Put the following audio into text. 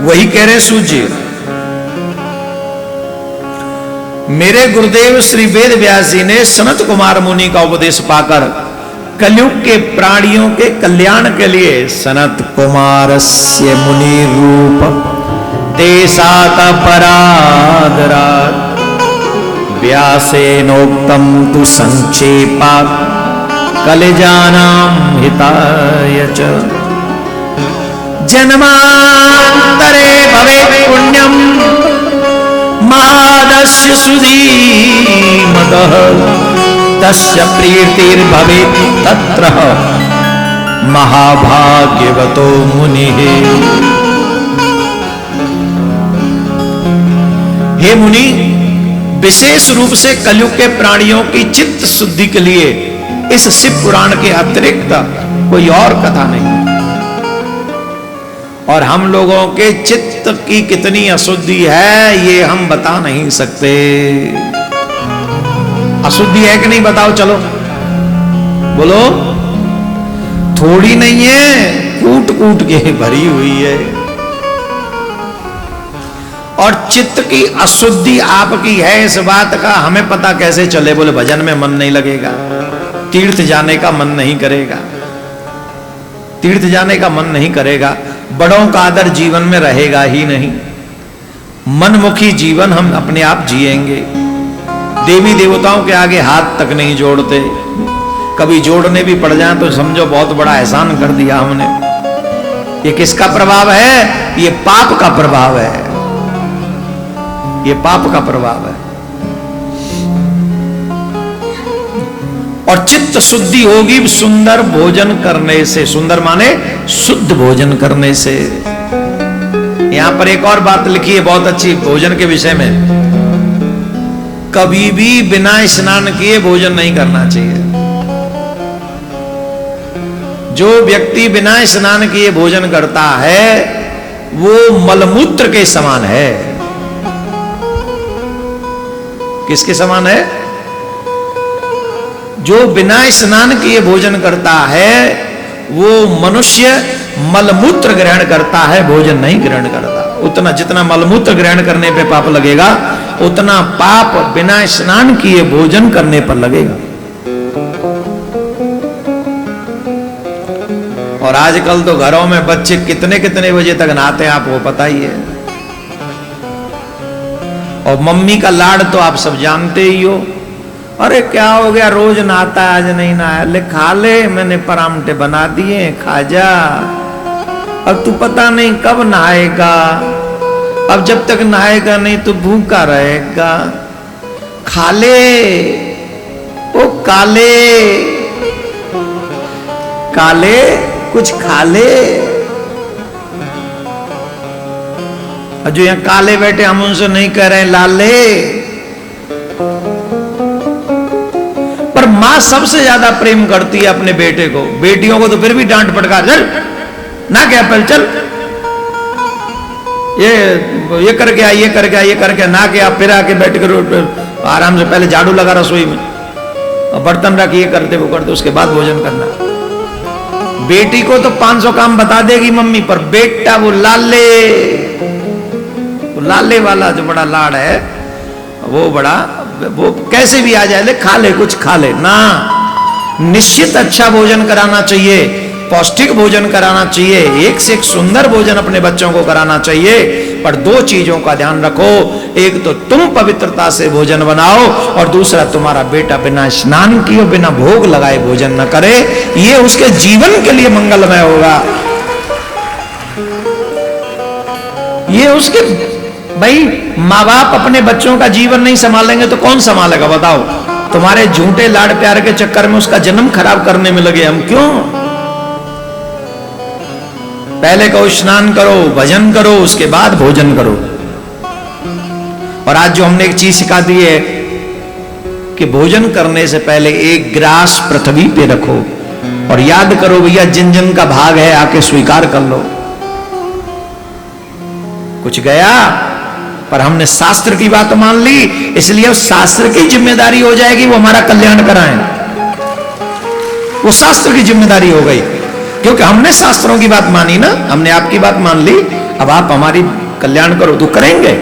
वही कह रहे सूजी, मेरे गुरुदेव श्री वेद व्यास जी ने सनत कुमार मुनि का उपदेश पाकर कलयुग के प्राणियों के कल्याण के लिए सनत कुमारस्य मुनि रूप देशात परादरात् व्यासेनोक्तम तु संक्षेपात् कलिजानां हिताय च जन्मांतरे भवेत् पुण्यम महादस्य सुधीमतः तस्य प्रीतिर्भवेत् तत्र महाभाग्यवतो मुनिः। हे मुनि, विशेष रूप से कलयुग के प्राणियों की चित्त शुद्धि के लिए इस शिव पुराण के अतिरिक्त कोई और कथा नहीं। और हम लोगों के चित्त की कितनी अशुद्धि है ये हम बता नहीं सकते। अशुद्धि है कि नहीं बताओ, चलो बोलो। थोड़ी नहीं है, कूट कूट के भरी हुई है। और चित्त की अशुद्धि आपकी है, इस बात का हमें पता कैसे चले? बोले भजन में मन नहीं लगेगा, तीर्थ जाने का मन नहीं करेगा, तीर्थ जाने का मन नहीं करेगा, बड़ों का आदर जीवन में रहेगा ही नहीं, मनमुखी जीवन हम अपने आप जिएंगे, देवी देवताओं के आगे हाथ तक नहीं जोड़ते, कभी जोड़ने भी पड़ जाए तो समझो बहुत बड़ा एहसान कर दिया हमने। ये किसका प्रभाव है? ये पाप का प्रभाव है, ये पाप का प्रभाव है। और चित्त शुद्धि होगी सुंदर भोजन करने से। सुंदर माने शुद्ध भोजन करने से। यहां पर एक और बात लिखी है बहुत अच्छी भोजन के विषय में। कभी भी बिना स्नान किए भोजन नहीं करना चाहिए। जो व्यक्ति बिना स्नान किए भोजन करता है वो मलमूत्र के समान है। किसके समान है? जो बिना स्नान किए भोजन करता है वो मनुष्य मलमूत्र ग्रहण करता है, भोजन नहीं ग्रहण करता। उतना जितना मलमूत्र ग्रहण करने पे पाप लगेगा उतना पाप बिना स्नान किए भोजन करने पर लगेगा। और आजकल तो घरों में बच्चे कितने कितने बजे तक नहाते हैं आपको पता ही है। और मम्मी का लाड़ तो आप सब जानते ही हो। अरे क्या हो गया, रोज नहाता है आज नहीं नहाया, ले खा ले, मैंने परांठे बना दिए, खा जा। अब तू पता नहीं कब नहाएगा, अब जब तक नहाएगा नहीं तो भूखा रहेगा, खा ले ओ काले काले कुछ खा ले। और जो यहाँ काले बैठे हम उनसे नहीं कह रहे हैं लाले। पर मां सबसे ज्यादा प्रेम करती है अपने बेटे को। बेटियों को तो फिर भी डांट फटकार, चल ना क्या पहले चल, ये करके आ, ये करके आ, ये करके ना क्या, फिर आके बैठ कर आराम से पहले झाड़ू लगा रसोई में और बर्तन रख, ये करते वो करते, उसके बाद भोजन करना। बेटी को तो 500 काम बता देगी मम्मी, पर बेटा वो लाले वाला जो बड़ा लाड़ है वो बड़ा, वो कैसे भी आ जाए, ले खा ले कुछ खा ले ना। निश्चित अच्छा भोजन कराना चाहिए, पौष्टिक भोजन कराना चाहिए, एक से एक सुंदर भोजन अपने बच्चों को कराना चाहिए। पर दो चीजों का ध्यान रखो, एक तो तुम पवित्रता से भोजन बनाओ और दूसरा तुम्हारा बेटा बिना स्नान किए बिना भोग लगाए भोजन न करे। ये उसके जीवन के लिए मंगलमय होगा। ये उसके, भाई माँ बाप अपने बच्चों का जीवन नहीं संभालेंगे तो कौन संभालेगा बताओ? तुम्हारे झूठे लाड़ प्यार के चक्कर में उसका जन्म खराब करने में लगे हम क्यों? पहले कहो स्नान करो, भजन करो, उसके बाद भोजन करो। और आज जो हमने एक चीज सिखा दी है कि भोजन करने से पहले एक ग्रास पृथ्वी पे रखो और याद करो भैया जिन जिन का भाग है आके स्वीकार कर लो। कुछ गया पर हमने शास्त्र की बात मान ली, इसलिए उस शास्त्र की जिम्मेदारी हो जाएगी वो हमारा कल्याण कराएं। वो शास्त्र की जिम्मेदारी हो गई, क्योंकि हमने शास्त्रों की बात मानी ना, हमने आपकी बात मान ली, अब आप हमारी कल्याण करो तो करेंगे।